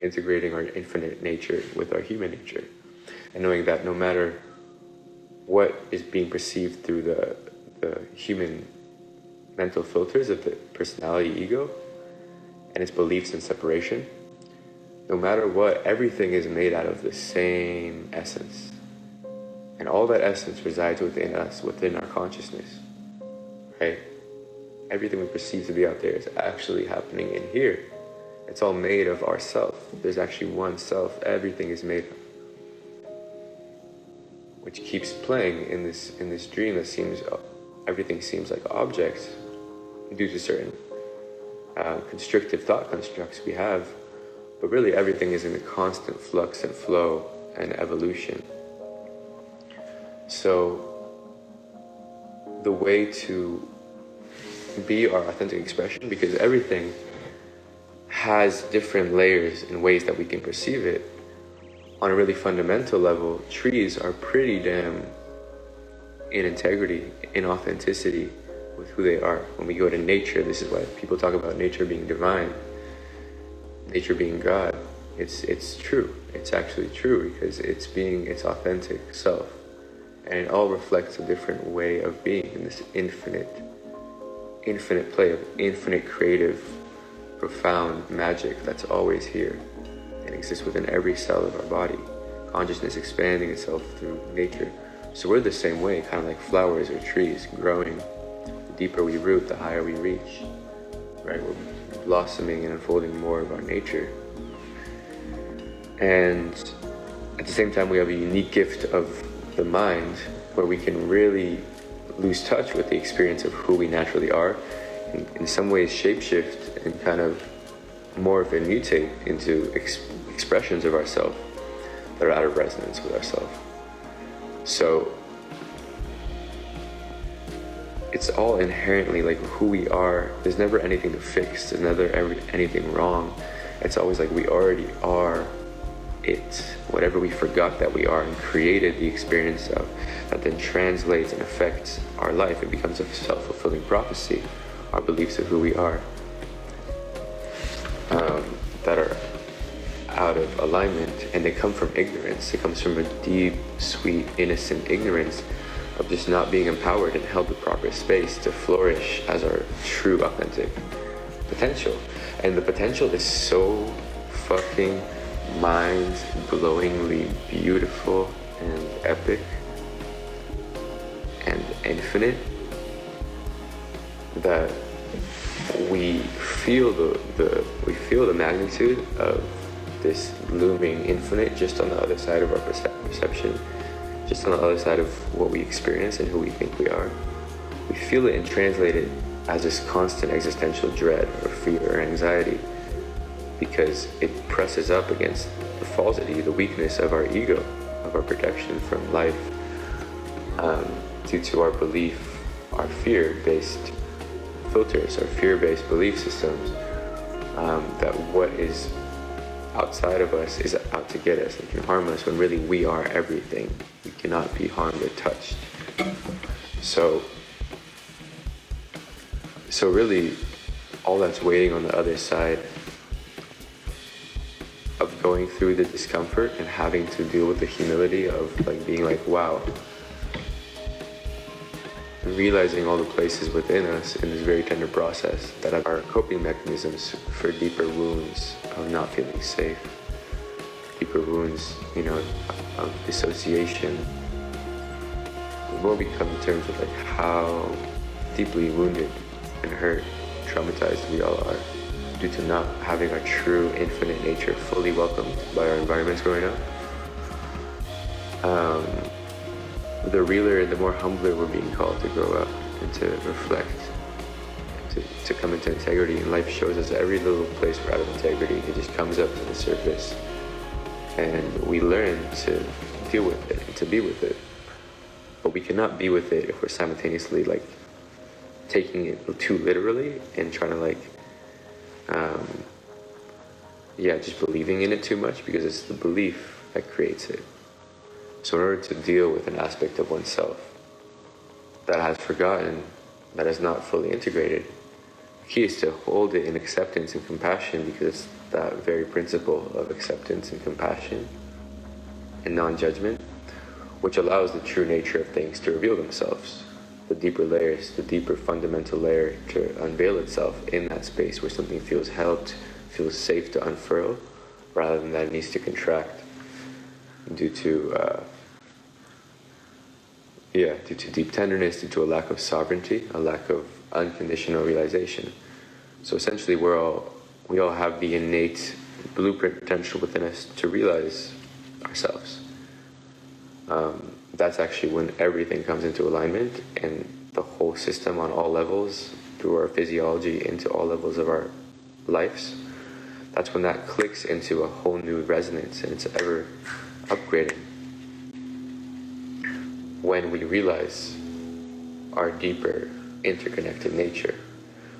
integrating our infinite nature with our human nature, and knowing that no matter what is being perceived through the human mental filters of the personality ego and its beliefs in separation, no matter what, everything is made out of the same essence. And all that essence resides within us, within our consciousness, right? Everything we perceive to be out there is actually happening in here. It's all made of ourself. There's actually one self. Everything is made of, which keeps playing in this dream that seems, everything seems like objects due to certain constrictive thought constructs we have, but really everything is in a constant flux and flow and evolution. So the way to be our authentic expression, because everything has different layers and ways that we can perceive it. On a really fundamental level, trees are pretty damn in integrity, in authenticity with who they are. When we go to nature, this is why people talk about nature being divine, nature being God. It's true. It's actually true, because it's being its authentic self. And it all reflects a different way of being in this infinite play of infinite creative, profound magic that's always here and exists within every cell of our body. Consciousness expanding itself through nature. So we're the same way, kind of like flowers or trees growing. The deeper we root, the higher we reach. Right? We're blossoming and unfolding more of our nature. And at the same time, we have a unique gift of the mind where we can really lose touch with the experience of who we naturally are, and in some ways shapeshift and kind of morph and mutate into expressions of ourselves that are out of resonance with ourselves. So it's all inherently like who we are. There's never anything to fix. There's never anything wrong. It's always like we already are it, whatever we forgot that we are and created the experience of, that then translates and affects our life. It becomes a self-fulfilling prophecy, our beliefs of who we are, that are out of alignment, and they come from ignorance. It comes from a deep, sweet, innocent ignorance of just not being empowered and held the proper space to flourish as our true, authentic potential. And the potential is so fucking mind-blowingly beautiful and epic and infinite that we feel the magnitude of this looming infinite just on the other side of our perception, just on the other side of what we experience and who we think we are. We feel it and translate it as this constant existential dread or fear or anxiety, because it presses up against the falsity, the weakness of our ego, of our protection from life, due to our belief, our fear-based filters, our fear-based belief systems, that what is outside of us is out to get us and can harm us, when really we are everything. We cannot be harmed or touched. So really, all that's waiting on the other side of going through the discomfort and having to deal with the humility of like being like, wow, and realizing all the places within us in this very tender process that are coping mechanisms for deeper wounds of not feeling safe, deeper wounds, of dissociation. The more we come to terms with like how deeply wounded and hurt, traumatized we all are, due to not having our true infinite nature fully welcomed by our environments growing up. The realer and the more humbler we're being called to grow up and to reflect, to come into integrity. And life shows us every little place we're out of integrity. It just comes up to the surface, and we learn to deal with it and to be with it. But we cannot be with it if we're simultaneously like taking it too literally and trying to just believing in it too much, because it's the belief that creates it. So in order to deal with an aspect of oneself that has forgotten, that is not fully integrated, the key is to hold it in acceptance and compassion, because that very principle of acceptance and compassion and non-judgment, which allows the true nature of things to reveal themselves, the deeper layers, the deeper fundamental layer to unveil itself in that space where something feels helped, feels safe to unfurl, rather than that it needs to contract due to deep tenderness, due to a lack of sovereignty, a lack of unconditional realization. So essentially we all have the innate blueprint potential within us to realize ourselves. That's actually when everything comes into alignment, and the whole system on all levels, through our physiology into all levels of our lives, that's when that clicks into a whole new resonance, and it's ever upgrading. When we realize our deeper interconnected nature.